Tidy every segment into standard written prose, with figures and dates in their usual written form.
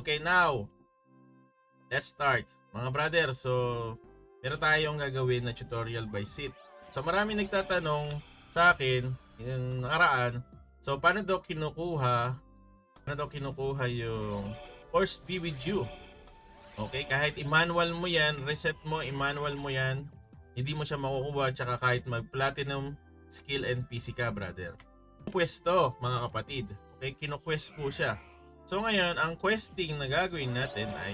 Okay, now, let's start. Mga brother, so meron tayong gagawin na tutorial by Sid. So marami nagtatanong sa akin yung nakaraan, so paano daw kinukuha yung Force Be With You? Okay, kahit i-manual mo yan, reset mo, i-manual mo yan, hindi mo siya makukuha, tsaka kahit mag-platinum skill and PC ka, brother. Pwesto, mga kapatid. Okay, kinu-quest po siya. So ngayon, ang questing na gagawin natin ay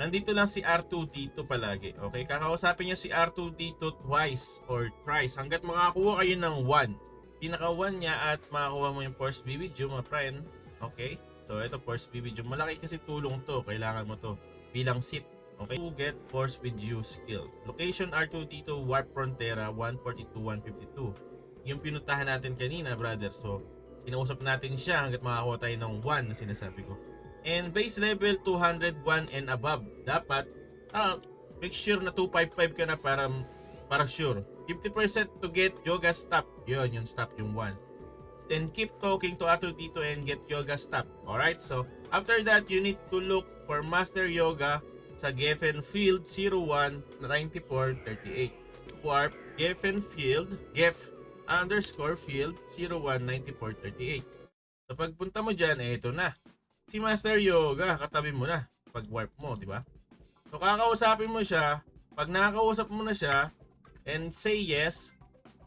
nandito lang si R2-D2 palagi. Okay, kakausapin niyo si R2-D2 twice or thrice hanggat makakuha kayo ng 1. Pinaka 1 niya at makakuha mo yung Force Be With You, my friend. Okay, so ito Force Be With You. Malaki kasi tulong to, kailangan mo to bilang sit. Okay, to get Force With You skill. Location R2-D2 Warp Frontera 142-152. Yung pinuntahan natin kanina, brother. So kinausap natin siya hanggat makakuha tayo ng 1 na sinasabi ko. And base level 201 and above. Dapat make sure na 255 ka na para sure. 50% to get yoga stop. Yun, yung stop yung 1. Then keep talking to R2-D2 and get yoga stop. Alright, so after that, you need to look for Master Yoga sa Geffen Field 019438. Warp Geffen Field, Geff_Field 019438. So pagpunta mo dyan, ito na. Si Master Yoga, katabi mo na pag warp mo, di ba? So kakausapin mo siya, pag nakakausap mo na siya and say yes,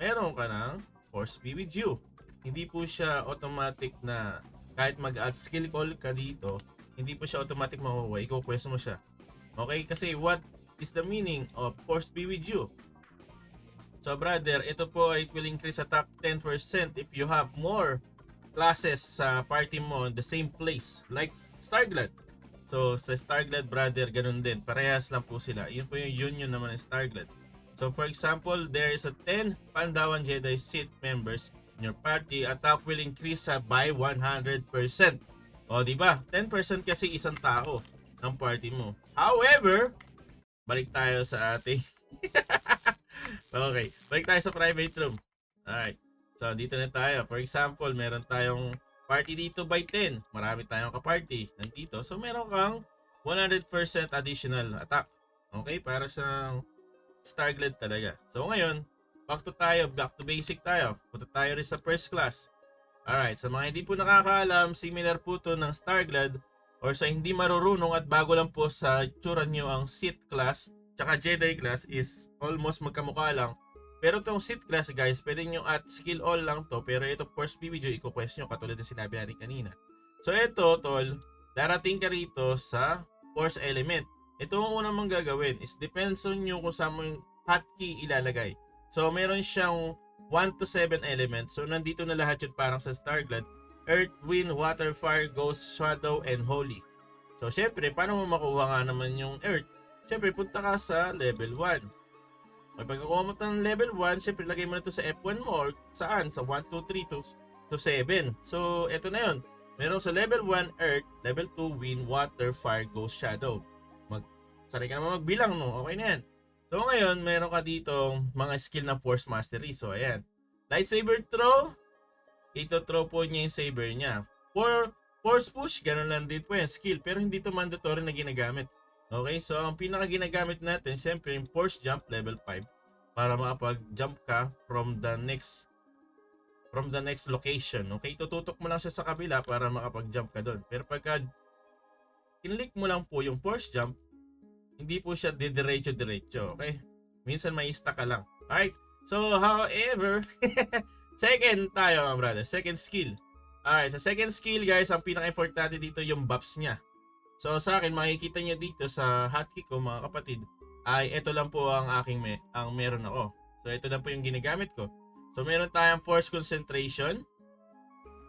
meron ka ng Force Be With You. Hindi po siya automatic na kahit mag-add skill call ka dito, hindi po siya automatic makukuha. Iko-quest mo siya. Okay? Kasi what is the meaning of Force Be With You? So brother, ito po it will increase attack 10% if you have more classes sa party mo in the same place. Like Starglad. So sa Starglad, brother, ganun din. Parehas lang po sila. Yun po yung union naman ng Starglad. So for example, there is a 10 Pandawan Jedi Sith members in your party. Attack will increase by 100%. O diba? 10% kasi isang tao ng party mo. However, balik tayo sa ating okay, balik tayo sa private room. Alright, so dito na tayo. For example, meron tayong party dito by 10. Marami tayong ka-party nandito. So meron kang 100% additional attack. Okay, para siyang Starglad talaga. So ngayon, back to basic tayo. Punta tayo rin sa first class. Alright, sa mga hindi po nakakaalam, similar po to ng Starglad or sa hindi marurunong at bago lang po sa itsura nyo ang Sith class tsaka Jedi class is almost magkamukha lang. Pero itong Sith class guys, pwede nyo at skill all lang to, pero ito Force Be With You, i-quest nyo katulad na sinabi natin kanina. So ito tol, darating ka rito sa Force element. Ito ang unang mong gagawin is depends on nyo kung saan mo yung hotkey ilalagay. So meron siyang 1 to 7 elements. So nandito na lahat yun parang sa Starglad. Earth, Wind, Water, Fire, Ghost, Shadow, and Holy. So syempre, paano mo makuha nga naman yung Earth? Syempre, punta ka sa level 1. May pagkakuha mo ng level 1, syempre lagay mo na ito sa F1 mo or saan? Sa 1, 2, 3 to 7. So ito na yun. Meron sa level 1, Earth, level 2, Wind, Water, Fire, Ghost, Shadow. Sarili ka naman magbilang, no? Okay na yan. So ngayon, meron ka dito mga skill na Force Mastery. So ayan. Lightsaber throw. Ito throw po niya yung saber niya. Force push, ganun lang din po yan skill. Pero hindi to mandatory na ginagamit. Okay, so ang pinaka ginagamit natin, siyempre yung force jump level 5 para makapag-jump ka from the next location. Okay, tututok mo lang siya sa kabila para makapag-jump ka doon. Pero pagka kinlik mo lang po yung force jump, hindi po siya didiretso. Okay? Minsan may stuck ka lang. Alright? So, however, second tayo mga brother. Second skill. Alright, sa second skill guys, ang pinaka-importante dito yung buffs niya. So, sa akin, makikita nyo dito sa hotkey ko mga kapatid, ay ito lang po ang ang meron ako. So, ito lang po yung ginagamit ko. So, meron tayong Force Concentration.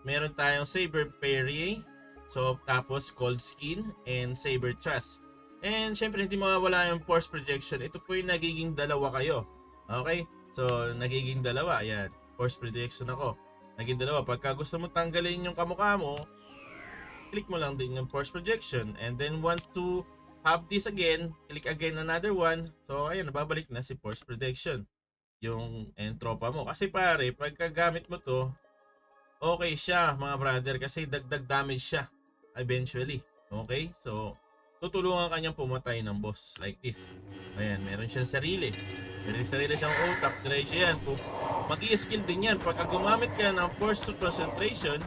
Meron tayong Saber Parry. So, tapos Cold Skin and Saber Thrust. And syempre hindi mawawala yung Force Projection. Ito po yung nagiging dalawa kayo. Okay? So nagiging dalawa. Ayan. Force Projection ako. Naging dalawa. Pagka gusto mo tanggalin yung kamukha mo, click mo lang din yung Force Projection. And then want to have this again, click again another one. So ayan, nababalik na si Force Projection. Yung tropa mo. Kasi pare, pagka gamit mo to, okay siya mga brother. Kasi dagdag damage siya. Eventually. Okay? So, tutulungan kanyang pumatay ng boss like this. Ayan, meron siyang sarili. Meron sarili siyang utak. Diretso yan. Mag-i-skill din yan. Pagka gumamit ka ng force concentration,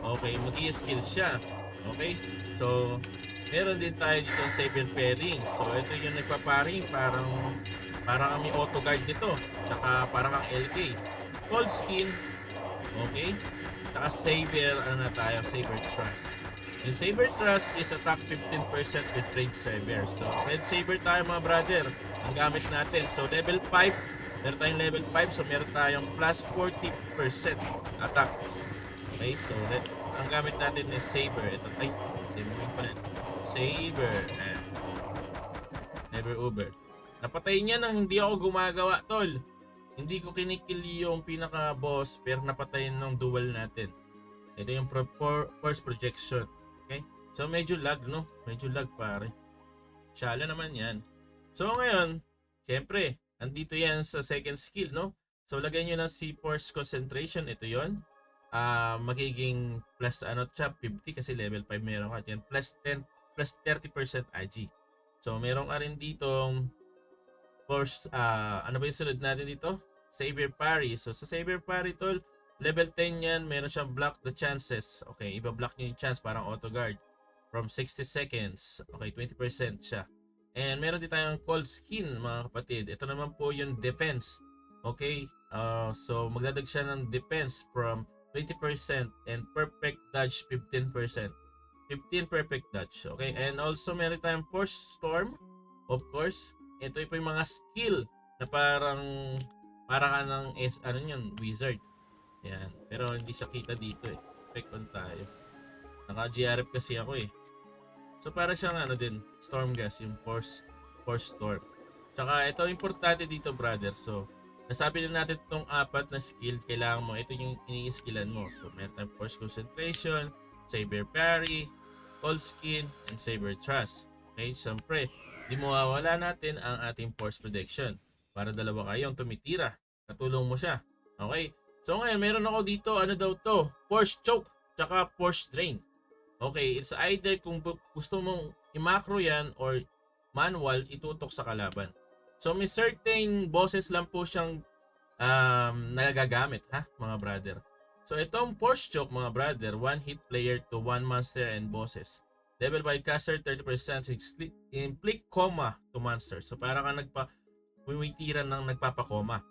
okay, mag-i-skill siya. Okay? So, meron din tayo dito ang saber pairing. So, ito yung nagpaparing. Parang kami auto guard nito. Saka parang kang LK. Cold skin. Okay? Saka saber, ano na tayo? Saber thrust. Yung saber thrust is attack 15% with red saber. So, red saber tayo mga brother. Ang gamit natin. So, level 5. Meron tayong level 5. So, meron tayong plus 40% attack. Okay? So, ang gamit natin is saber. Ito, ay, moving pa rin. Saber. Ayan. Never Uber. Napatay niya nang hindi ako gumagawa, tol. Hindi ko kinikill yung pinaka-boss pero napatay ng dual natin. Ito yung force projection. Okay? So medyo lag, no? Medyo lag pare. Shala naman yan. So ngayon, syempre, andito yan sa second skill, no? So lagay nyo ng C-Force concentration. Ito yon. Magiging plus ano siya, 50 kasi level 5 meron ka dyan. Plus 10, plus 30% AG. So meron ka rin ditong force, ano ba yung sunod natin dito? Saber parry. So sa saber parry, tol, level 10 yan, meron siyang block the chances. Okay, iba-block nyo yung chance, parang auto guard. From 60 seconds. Okay, 20% siya. And meron din tayong cold skin, mga kapatid. Ito naman po yung defense. Okay, so magdadag siya ng defense from 20% and perfect dodge 15%. 15 perfect dodge. Okay, and also meron tayong force storm. Of course, ito po yung mga skill na parang ka ng ano yun, wizard. Yan. Pero hindi siya kita dito eh. Pick on tayo. Naka-GRF kasi ako eh. So para siyang ano din, storm gas, yung force storm. Tsaka ito importante dito brother. So nasabi na natin itong 4 na skill, kailangan mo, ito yung ini-skillan mo. So meron tayong force concentration, saber parry, cold skin, and saber thrust. Okay, syempre, di mawawala natin ang ating force protection. Para dalawa kayong tumitira. Katulong mo siya. Okay? So ngayon, meron ako dito, ano daw to? Force choke, tsaka force drain. Okay, it's either kung gusto mong i-macro yan or manual, itutok sa kalaban. So may certain bosses lang po siyang nagagamit, ha, mga brother. So itong force choke, mga brother, one hit player to one monster and bosses. Level by caster 30% inflict coma to monster. So para ka pumitiran ng nagpapakoma.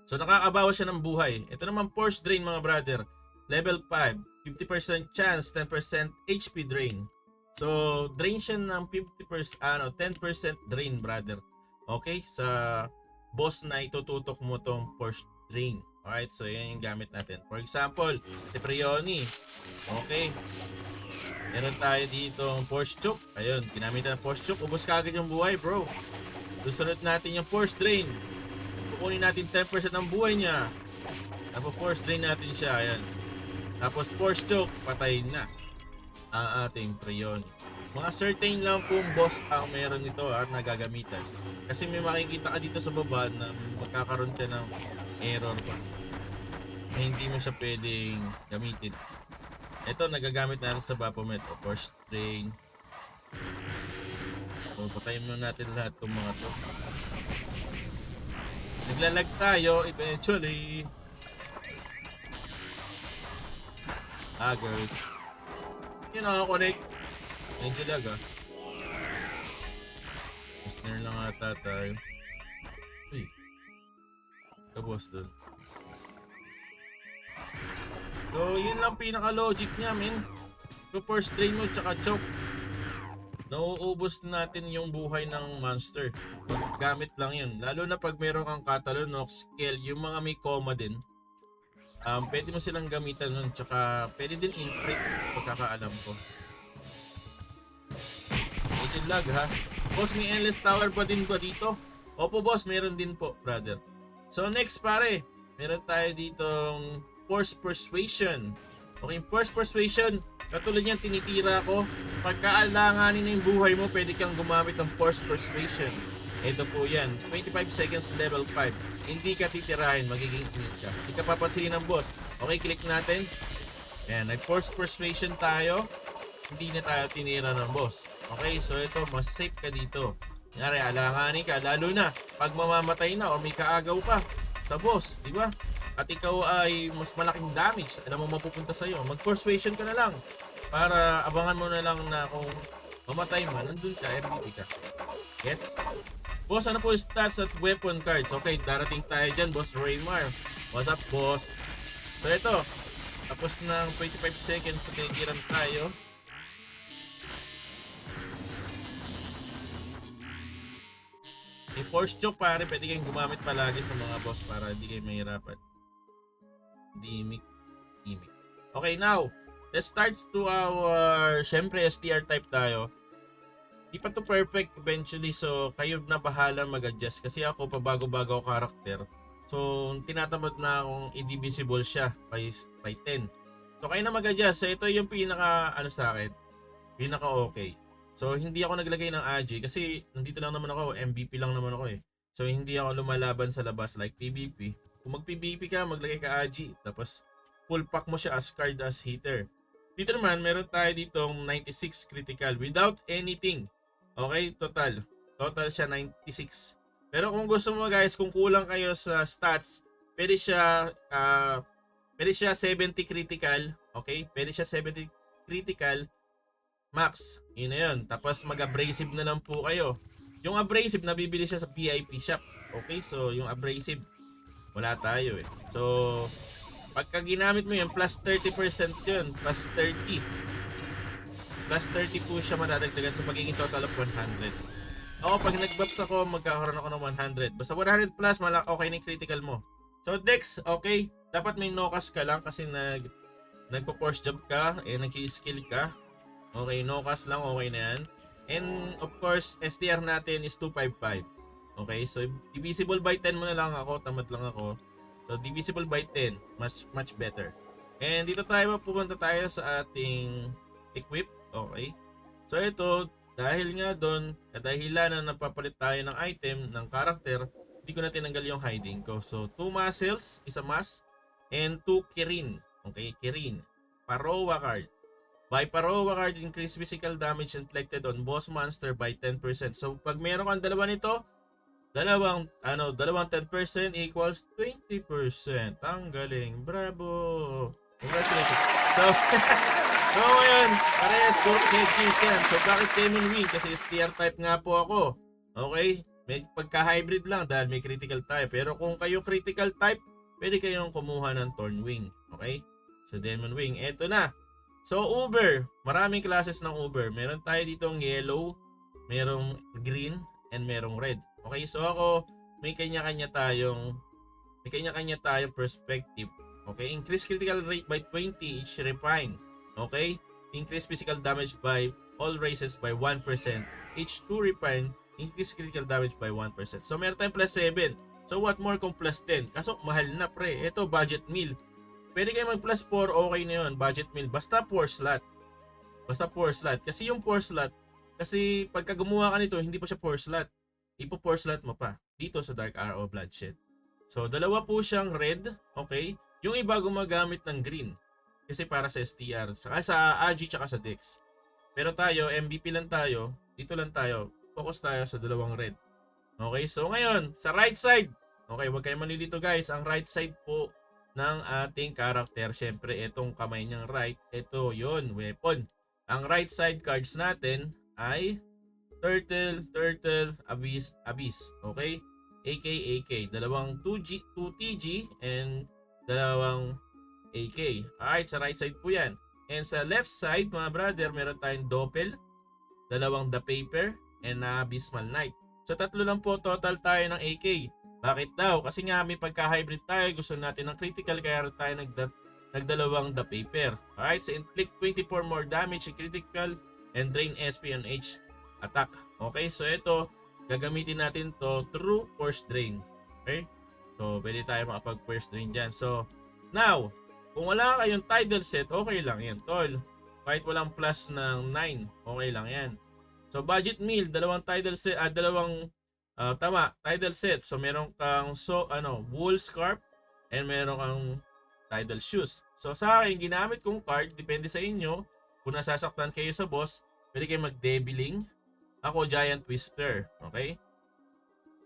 So nakakabawas siya ng buhay. Ito naman force drain, mga brother. Level 5, 50% chance, 10% HP drain. So drain siya ng 10% drain, brother. Okay, sa boss na itututok mo tong force drain. Alright, so yan yung gamit natin. For example, si Prioni. Okay. Meron tayo dito ang force choke. Ayun, ginamit na ng force choke. Ubos ka agad yung buhay, bro. Susunod natin yung force drain. Kukunin natin 10% ng buhay niya. Tapos force drain natin siya. Ayan. Tapos force choke, patayin na ang ating Prioni. Mga certain lang pong boss ang meron nito at nagagamitan. Kasi may makikita ka dito sa baba na magkakaroon ka ng error pa. Na hindi mo siya pwedeng gamitin. Ito, nagagamit natin sa Baphomet. Force drain. So, patayin muna natin lahat ng mga to. Naglalag tayo eventually. Girls. Yun nakakonect. Medyo lag ah. Snare lang ata tayo. Uy. Kabos dun. So, yun lang pinaka-logic niya, men. So, first drain mo tsaka choke. Nauubos natin yung buhay ng monster. Gamit lang yun. Lalo na pag meron kang Catalanox, Skill, yung mga may coma din. Pwede mo silang gamitan nun. Tsaka pwede din inflict, pagkakaalam ko. Medyo lag ha. Boss, may endless tower pa din ba dito? Opo boss, meron din po, brother. So next pare, meron tayo ditong Force Persuasion. Okay, Force Persuasion, katulad niyan tinitira ko. Pagkaalanganin na yung buhay mo, pwede kang gumamit ng Force Persuasion. Ito po yan, 25 seconds level 5. Hindi ka titirahin, magiging init ka. Hindi ka papansinin ng boss. Okay, click natin. Ayan, nag-Force Persuasion tayo. hindi na tayo tinira ng boss. Okay, so ito, mas safe ka dito. Kunyari, alanganin ka, lalo na pag mamamatay na o may kaagaw pa sa boss, di ba? At ikaw ay mas malaking damage, alam mo mapupunta sa'yo. Mag-persuasion ka na lang para abangan mo na lang na kung mamatay man, nandun ka, MVP ka. Gets? Boss, ano po yung stats at weapon cards? Okay, darating tayo dyan, Boss Raymar. What's up, boss? So ito, tapos ng 25 seconds sa tinikiran tayo. May force choke pare, pwede kayong gumamit palagi sa mga boss para hindi kayo mahirapan. Dimik. Okay, now, let's start to our, syempre STR type tayo. Di pa to perfect eventually, so kayo na bahala mag-adjust. Kasi ako, pabago-bago ako karakter. So, tinatamad na akong i-divisible siya by 10. So, kayo na mag-adjust. So, ito yung pinaka, sa akin, pinaka okay. So, hindi ako naglagay ng AG kasi nandito lang naman ako, MVP lang naman ako eh. So, hindi ako lumalaban sa labas like PvP. Kung mag-PvP ka, maglagay ka AG. Tapos, full pack mo siya as card as hitter. Dito naman, meron tayo ditong 96 critical without anything. Okay, total. Total siya 96. Pero kung gusto mo guys, kung kulang kayo sa stats, pwede siya 70 critical. Okay, pwede siya 70 critical max. Yun na yun. Tapos mag-abrasive na lang po kayo. Yung abrasive, nabibili siya sa VIP shop. Okay, so yung abrasive, wala tayo eh. So, pagka ginamit mo yun, plus 30% yun. Plus 30. Plus 30 po siya madadagdagan sa magiging total of 100. Ako, pag nag-buffs ako, magkakaroon ako ng 100. Basta 100 plus, okay na yung critical mo. So, Dex, okay. Dapat may no-cast ka lang kasi nagpo-force job ka, nag-skill ka. Okay, no-cast lang, okay na yan. And, of course, STR natin is 255. Okay, so divisible by 10 mo na lang ako, tamad lang ako. So, divisible by 10, much better. And dito pupunta tayo sa ating equip. Okay. So, ito, dahil nga doon, kadahilan na napapalit tayo ng item, ng character, hindi ko na tinanggal yung hiding ko. So, 2 muscles, isa mask, and 2 Kirin. Okay, Kirin. Parowa card. By Parowa card, increase physical damage inflicted on boss monster by 10%. So, pag meron kang dalawa nito, dalawang 10% equals 20%. Ang galing. Bravo. Congratulations. So, so ngayon, parehas po head kills yan. So, bakit Demon Wing? Kasi STR type nga po ako. Okay? May pagka-hybrid lang dahil may critical type. Pero kung kayo critical type, pwede kayong kumuha ng Thorn Wing. Okay? So, Demon Wing. Eto na. So, Uber. Maraming classes ng Uber. Meron tayo ditong yellow, merong green, and merong red. Okay? So, ako, may kanya-kanya tayong perspective. Okay? Increase critical rate by 20 each refine. Okay? Increase physical damage by all races by 1%. Each 2 refine, increase critical damage by 1%. So, meron tayong plus 7. So, what more kung plus 10? Kaso, mahal na pre. Ito, budget meal. Pwede kayo mag plus 4, okay na yun. Budget meal. Basta 4 slot. Kasi yung 4 slot, kasi pagka gumawa ka nito, hindi pa siya 4 slot. Ipo 4 slot mo pa. Dito sa Dark Arrow Bloodshed. So, dalawa po siyang red. Okay? Yung iba gumagamit ng green. Kasi para sa STR. Saka sa AG, tsaka sa Dex. Pero tayo, MVP lang tayo. Dito lang tayo. Focus tayo sa dalawang red. Okay? So, ngayon, sa right side. Okay, huwag kayo manilito guys. Ang right side po ng ating character. Syempre, itong kamay niyang right. Ito, yon weapon. Ang right side cards natin ay Turtle, Abyss. Okay? AK. Dalawang 2TG and dalawang AK. Alright, sa right side po yan. And sa left side, mga brother, meron tayong Doppel, dalawang The Paper, and Abysmal Knight. So, tatlo lang po total tayo ng AK. Bakit daw? Kasi nga may pagka-hybrid tayo. Gusto natin ng critical kaya tayo nagdalawang The Paper. Alright, so inflict 24 more damage in critical and drain SP on H attack. Okay, so ito, gagamitin natin to through Force Drain. Okay? So, pwede tayo makapag-Force Drain dyan. So, now, kung wala kayong Tidal set, okay lang yan, tol. Kahit walang plus ng 9, okay lang yan. So, budget meal, dalawang Tidal set, Tidal set. So, meron kang wool scarf and meron kang Tidal shoes. So, sa akin, ginamit kong card, depende sa inyo. kung nasasaktan kayo sa boss, pwede kayo mag-debiling. Ako, Giant Whisper. Okay?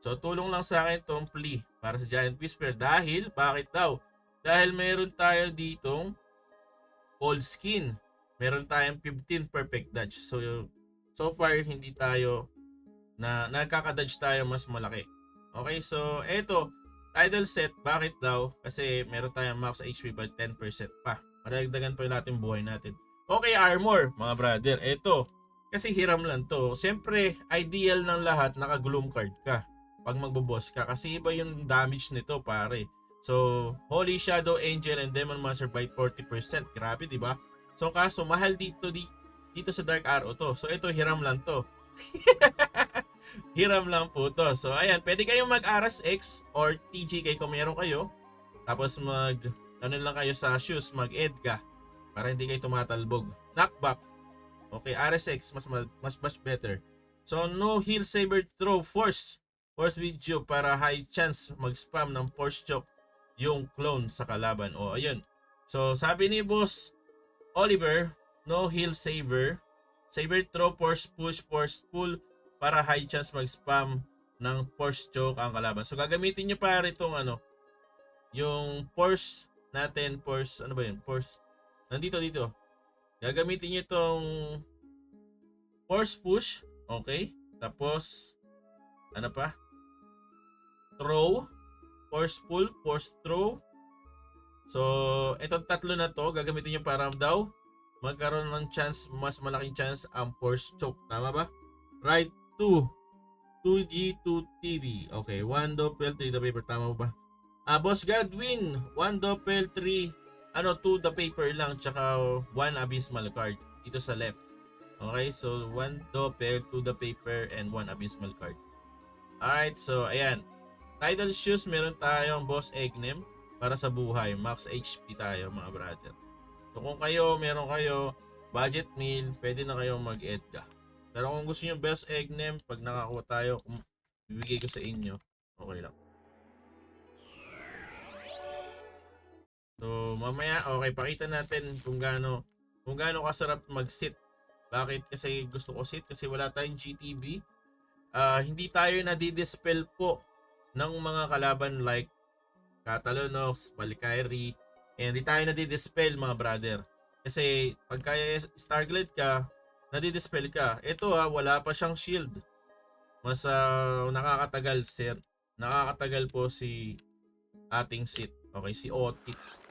So, tulong lang sa akin itong plea para sa Giant Whisper. Dahil, bakit daw? Dahil meron tayo ditong old skin. Meron tayong 15 perfect dodge. So far, hindi tayo nagkaka-dodge tayo mas malaki. Okay, so eto, Tidal set, bakit daw? Kasi meron tayong max HP by 10% pa. Maragdagan pa yung natin buhay natin. Okay, armor, mga brother. Eto, kasi hiram lang to. Siyempre, ideal ng lahat, naka-gloom card ka pag magbo-boss ka. Kasi iba yung damage nito, pare. So, Holy Shadow Angel and Demon Monster by 40%. Grabe, di ba? So, kaso, mahal dito sa Dark Arrow to. So, ito, hiram lang to. Hiram lang po to. So, ayan, pwede kayong mag-Aras X or TGK kung meron kayo. Tapos ano lang kayo sa shoes, mag-Edga para hindi kayo tumatalbog. Knockback. Okay, RSX, mas better. So, no heal saber throw, force with you para high chance mag-spam ng force choke yung clone sa kalaban. O, ayun. So, sabi ni Boss Oliver, no heal saber throw, force push, force pull para high chance mag-spam ng force choke ang kalaban. So, gagamitin nyo pa rin itong yung force natin, force, ano ba yun? Force, nandito. Gagamitin nyo itong force push, okay? Tapos, ano pa? Throw, force pull, force throw. So, itong tatlo na to, gagamitin nyo para daw magkaroon ng chance, mas malaking chance ang force choke. Tama ba? Right, 2G2 TV. Okay, 1 doppel, 3 the paper. Tama ba? Boss Godwin, 1 doppel, 3, 2 the paper lang, tsaka 1 abysmal card dito sa left. Okay, so 1 doppel, 2 the paper, and 1 abysmal card. Alright, so ayan. Tidal shoes, meron tayong Boss Egnem para sa buhay. Max HP tayo, mga brother. So kung meron kayo budget meal, pwede na kayong mag-Edga. Pero kung gusto nyo Boss Egnem, pag nakakuha tayo, bibigay ko sa inyo, okay lang. So mamaya, okay, pakita natin kung gaano kasarap mag-sit. Bakit? Kasi gusto ko sit kasi wala tayong GTB. Hindi tayo nadidispel po ng mga kalaban like Catalonox, Valkyrie. Hindi tayo nadidispel, mga brother. Kasi pagka Starglide ka, nadidispel ka. Ito wala pa siyang shield. Mas nakakatagal po si ating sit. Okay, si Otix.